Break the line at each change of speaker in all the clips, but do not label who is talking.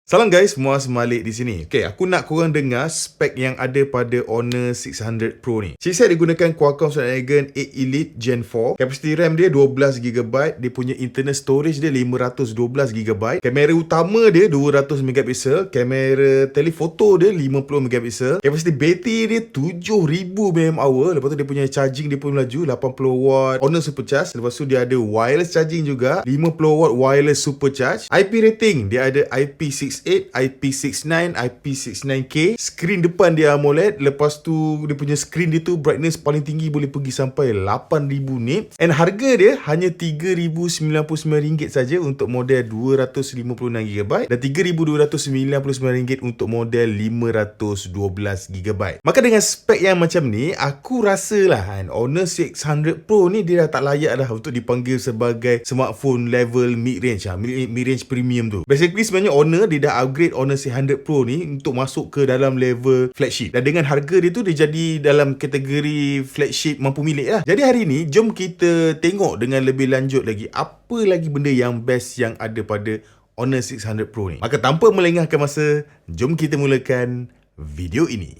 Salam guys, Muaz Malik di sini. Okay, aku nak korang dengar spek yang ada pada Honor 600 Pro ni. Chipset digunakan Qualcomm Snapdragon 8 Elite Gen 4. Capacity RAM dia 12GB. Dia punya internal storage dia 512GB. Kamera utama dia 200MP. Kamera telefoto dia 50MP. Capacity bateri dia 7000 mAh. Lepas tu dia punya charging dia pun laju 80W Honor Supercharge. Lepas tu dia ada wireless charging juga, 50W wireless supercharge. IP rating dia ada IP68, IP69, IP69K. Skrin depan dia AMOLED. Lepas tu dia punya skrin dia tu brightness paling tinggi boleh pergi sampai 8000 nits. And harga dia hanya RM3,099 saja untuk model 256GB dan RM3,299 untuk model 512GB. Maka dengan spek yang macam ni, aku rasalah Honor 600 Pro ni dia dah tak layak dah untuk dipanggil sebagai smartphone level mid-range mid-range premium tu. Basically sebenarnya Honor dia dah upgrade Honor 600 Pro ni untuk masuk ke dalam level flagship. Dan dengan harga dia tu dia jadi dalam kategori flagship mampu milik lah. Jadi hari ni jom kita tengok dengan lebih lanjut lagi apa lagi benda yang best yang ada pada Honor 600 Pro ni. Maka tanpa melengahkan masa, jom kita mulakan video ini.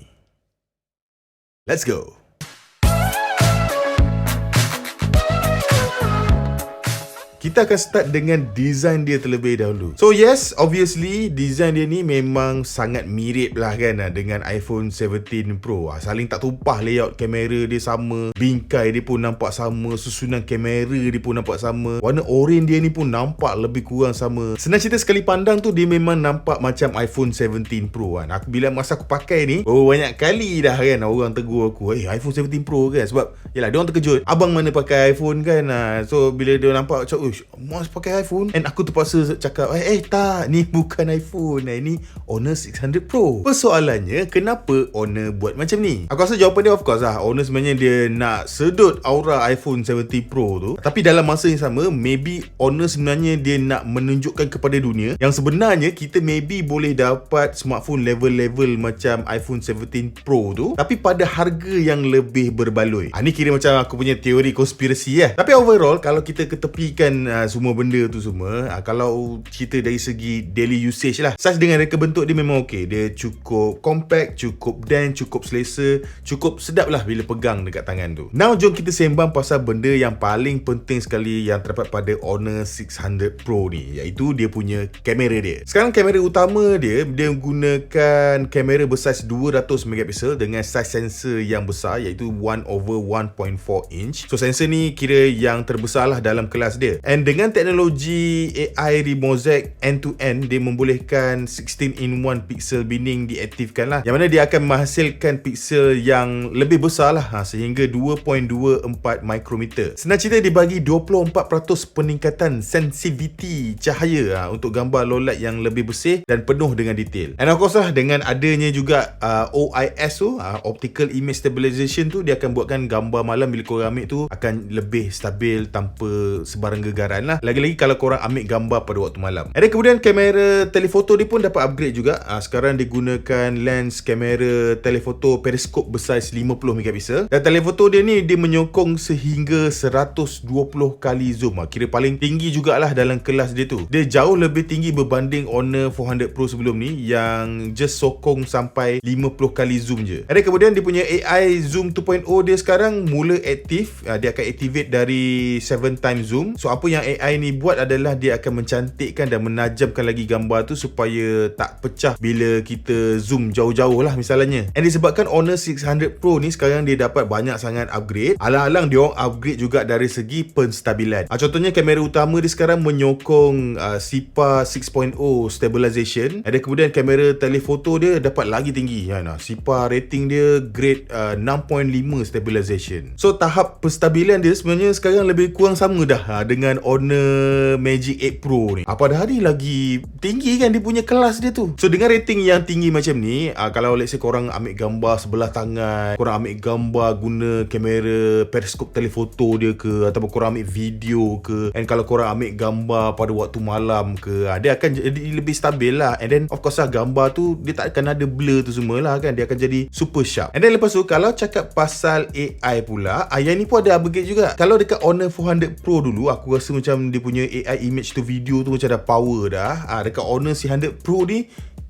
Let's go. Kita akan start dengan design dia terlebih dahulu. So yes, obviously design dia ni memang sangat mirip lah kan dengan iPhone 17 Pro. Saling tak tumpah, layout kamera dia sama, bingkai dia pun nampak sama, susunan kamera dia pun nampak sama, warna orange dia ni pun nampak lebih kurang sama. Senang cerita, sekali pandang tu dia memang nampak macam iPhone 17 Pro kan. Bila masa aku pakai ni, banyak kali dah kan orang tegur aku, iPhone 17 Pro kan. Sebab yelah, dia orang terkejut, abang mana pakai iPhone kan. So bila dia nampak macam Muaz pakai iPhone, and aku terpaksa cakap tak, ni bukan iPhone, ni Honor 600 Pro. Persoalannya, kenapa Honor buat macam ni? Aku rasa jawapan dia of course lah, Honor sebenarnya dia nak sedut aura iPhone 17 Pro tu. Tapi dalam masa yang sama, maybe Honor sebenarnya dia nak menunjukkan kepada dunia yang sebenarnya kita maybe boleh dapat smartphone level-level macam iPhone 17 Pro tu, tapi pada harga yang lebih berbaloi. Ni kira macam aku punya teori konspirasi lah. Tapi overall, kalau kita ketepikan semua benda tu semua, kalau cerita dari segi daily usage lah, saiz dengan reka bentuk dia memang okey. Dia cukup compact, cukup dense, cukup selesa, cukup sedap lah bila pegang dekat tangan tu. Now jom kita sembang pasal benda yang paling penting sekali yang terdapat pada Honor 600 Pro ni, iaitu dia punya kamera dia. Sekarang kamera utama dia gunakan kamera bersaiz 200MP dengan saiz sensor yang besar, iaitu 1/1.4 inch. So sensor ni kira yang terbesar lah dalam kelas dia. And dengan teknologi AI Remozek end-to-end, dia membolehkan 16:1 pixel binning diaktifkan lah, yang mana dia akan menghasilkan pixel yang lebih besar lah, sehingga 2.24 mikrometer. Senang cerita, dia bagi 24% peningkatan sensitivity cahaya untuk gambar low light yang lebih bersih dan penuh dengan detail. And of course lah, dengan adanya juga OIS tu, Optical Image Stabilization tu, dia akan buatkan gambar malam bila korang ambil tu akan lebih stabil tanpa sebarang gegaran lah. Lagi-lagi kalau korang ambil gambar pada waktu malam. Dan kemudian kamera telefoto dia pun dapat upgrade juga. Sekarang digunakan lens kamera telefoto periskop bersaiz 50MP. Dan telefoto dia ni dia menyokong sehingga 120 kali zoom. Kira paling tinggi jugalah dalam kelas dia tu. Dia jauh lebih tinggi berbanding Honor 400 Pro sebelum ni yang just sokong sampai 50 kali zoom je. Dan kemudian dia punya AI Zoom 2.0 dia sekarang mula aktif. Dia akan activate dari 7 times zoom. So apa yang AI ni buat adalah dia akan mencantikkan dan menajamkan lagi gambar tu supaya tak pecah bila kita zoom jauh-jauh lah misalnya. And disebabkan Honor 600 Pro ni sekarang dia dapat banyak sangat upgrade, alang-alang dia orang upgrade juga dari segi penstabilan. Contohnya kamera utama dia sekarang menyokong SIPA 6.0 stabilization. Ada kemudian kamera telefoto dia dapat lagi tinggi. SIPA rating dia grade 6.5 stabilization. So tahap penstabilan dia sebenarnya sekarang lebih kurang sama dah dengan Honor Magic 8 Pro ni. Padahal ni lagi tinggi kan dia punya kelas dia tu. So dengan rating yang tinggi macam ni, kalau let's say korang ambil gambar sebelah tangan, korang ambil gambar guna kamera periskop telefoto dia ke, ataupun korang ambil video ke, and kalau korang ambil gambar pada waktu malam ke, dia akan jadi lebih stabil lah. And then of course lah, gambar tu dia tak akan ada blur tu semua lah kan, dia akan jadi super sharp. And then lepas tu kalau cakap pasal AI pula, yang ni pun ada upgrade juga. Kalau dekat Honor 400 Pro dulu, aku rasa rasa macam dia punya AI image to video tu macam dah power dah. Dekat Honor C100 Pro ni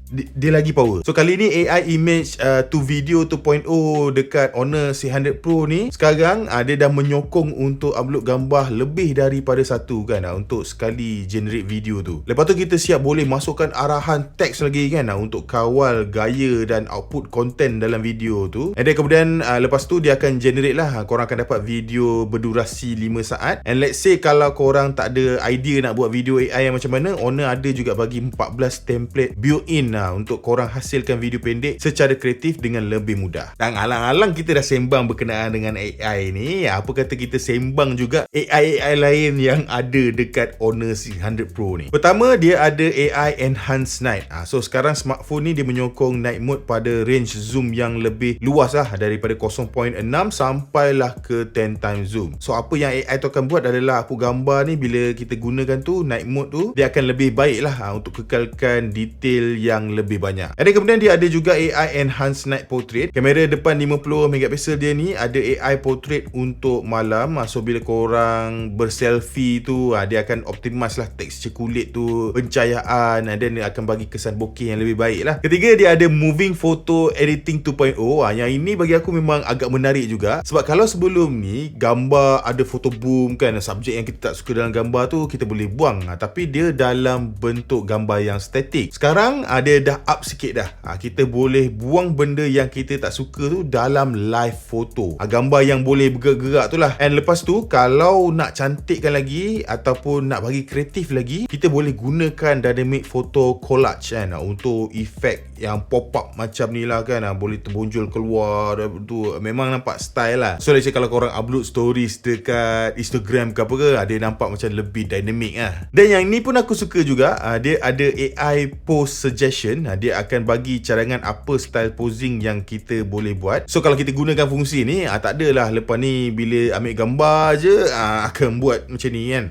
dia lagi power. So kali ni AI image to video 2.0 dekat Honor C100 Pro ni sekarang dia dah menyokong untuk upload gambar lebih daripada satu kan, untuk sekali generate video tu. Lepas tu kita siap boleh masukkan arahan teks lagi kan, untuk kawal gaya dan output content dalam video tu. And then kemudian lepas tu dia akan generate lah, korang akan dapat video berdurasi 5 saat. And let's say kalau korang tak ada idea nak buat video AI yang macam mana, Honor ada juga bagi 14 template built-in untuk korang hasilkan video pendek secara kreatif dengan lebih mudah. Dan alang-alang kita dah sembang berkenaan dengan AI ni, apa kata kita sembang juga AI lain yang ada dekat Honor C100 Pro ni. Pertama, dia ada AI Enhanced Night. So sekarang smartphone ni dia menyokong night mode pada range zoom yang lebih luas lah, daripada 0.6 sampailah ke 10 times zoom. So apa yang AI tu akan buat adalah apa gambar ni bila kita gunakan tu night mode tu, dia akan lebih baik lah untuk kekalkan detail yang lebih banyak. Dan kemudian dia ada juga AI Enhanced Night Portrait. Kamera depan 50 megapiksel dia ni ada AI Portrait untuk malam. So bila korang berselfie tu, dia akan optimize lah tekstur kulit tu, pencahayaan, dan dia akan bagi kesan bokeh yang lebih baik lah. Ketiga, dia ada Moving Photo Editing 2.0. Yang ini bagi aku memang agak menarik juga, sebab kalau sebelum ni gambar ada photo boom kan, subjek yang kita tak suka dalam gambar tu kita boleh buang, tapi dia dalam bentuk gambar yang statik. Sekarang dia dah up sikit dah. Kita boleh buang benda yang kita tak suka tu dalam live photo. Gambar yang boleh bergerak-gerak tu lah. And lepas tu kalau nak cantikkan lagi ataupun nak bagi kreatif lagi, kita boleh gunakan dynamic photo collage kan, untuk efek yang pop up macam ni lah kan, boleh terbonjol keluar tu, memang nampak style lah. So let's say kalau korang upload stories dekat Instagram ke apa ke, dia nampak macam lebih dynamic lah. Dan yang ni pun aku suka juga, dia ada AI pose suggestion. Dia akan bagi cadangan apa style posing yang kita boleh buat. So kalau kita gunakan fungsi ni, tak adalah lepas ni bila ambil gambar je akan buat macam ni kan.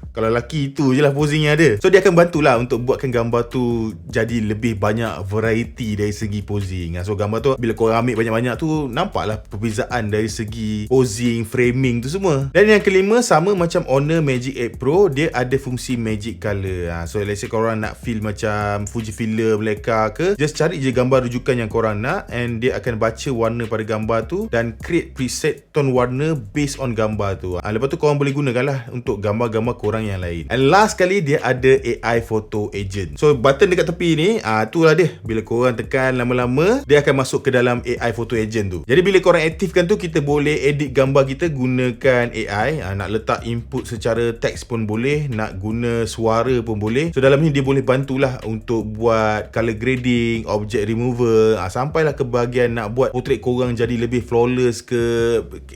Kalau lelaki itu je lah posing yang ada. So dia akan bantulah untuk buatkan gambar tu jadi lebih banyak variety dari segi posing. So gambar tu bila korang ambil banyak-banyak tu, nampaklah perbezaan dari segi posing, framing tu semua. Dan yang kelima, sama macam Honor Magic 8 Pro, dia ada fungsi Magic Color. So let's say korang nak feel macam Fujifilm, Leica ke, just cari je gambar rujukan yang korang nak, and dia akan baca warna pada gambar tu dan create preset tone warna based on gambar tu. Lepas tu korang boleh gunakan lah untuk gambar-gambar korang yang lain. And last kali, dia ada AI Photo Agent. So button dekat tepi ni, itulah dia. Bila korang tekan lama-lama, dia akan masuk ke dalam AI Photo Agent tu. Jadi bila korang aktifkan tu, kita boleh edit gambar kita gunakan AI. Nak letak input secara teks pun boleh, nak guna suara pun boleh. So dalam ni dia boleh bantulah untuk buat color grading, object remover, sampailah ke bahagian nak buat portrait korang jadi lebih flawless ke,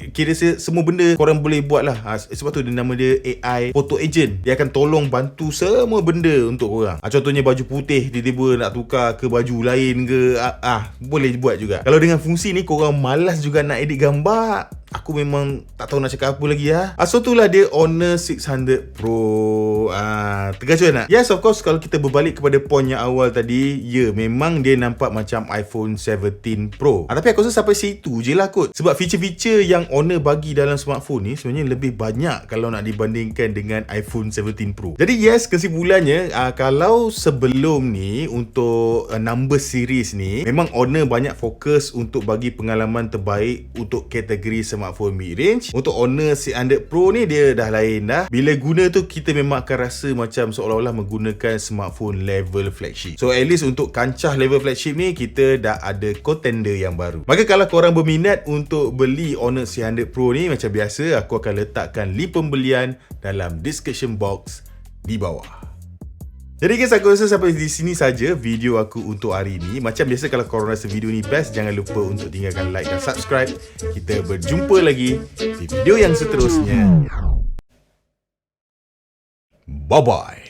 kira semua benda korang boleh buat lah. Sebab tu dia nama dia AI Photo Agent. Dia akan tolong bantu semua benda untuk korang. Contohnya baju putih tiba-tiba nak tukar ke baju lain ke, boleh buat juga. Kalau dengan fungsi ni korang malas juga nak edit gambar, aku memang tak tahu nak cakap apa lagi lah. So itulah dia Honor 600 Pro. Tergacau nak? Yes, of course, kalau kita berbalik kepada point yang awal tadi, memang dia nampak macam iPhone 17 Pro. Tapi aku rasa sampai situ je lah kot. Sebab feature-feature yang Honor bagi dalam smartphone ni sebenarnya lebih banyak kalau nak dibandingkan dengan iPhone 17 Pro. Jadi yes, kesimpulannya, kalau sebelum ni untuk number series ni, memang Honor banyak fokus untuk bagi pengalaman terbaik untuk kategori smartphone mid-range. Untuk Honor C100 Pro ni dia dah lain dah. Bila guna tu kita memang akan rasa macam seolah-olah menggunakan smartphone level flagship. So at least untuk kancah level flagship ni kita dah ada contender yang baru. Maka kalau korang berminat untuk beli Honor C100 Pro ni, macam biasa aku akan letakkan link pembelian dalam description box di bawah. Jadi guys, aku rasa sampai di sini saja video aku untuk hari ini. Macam biasa, kalau korang rasa video ni best, jangan lupa untuk tinggalkan like dan subscribe. Kita berjumpa lagi di video yang seterusnya. Bye-bye.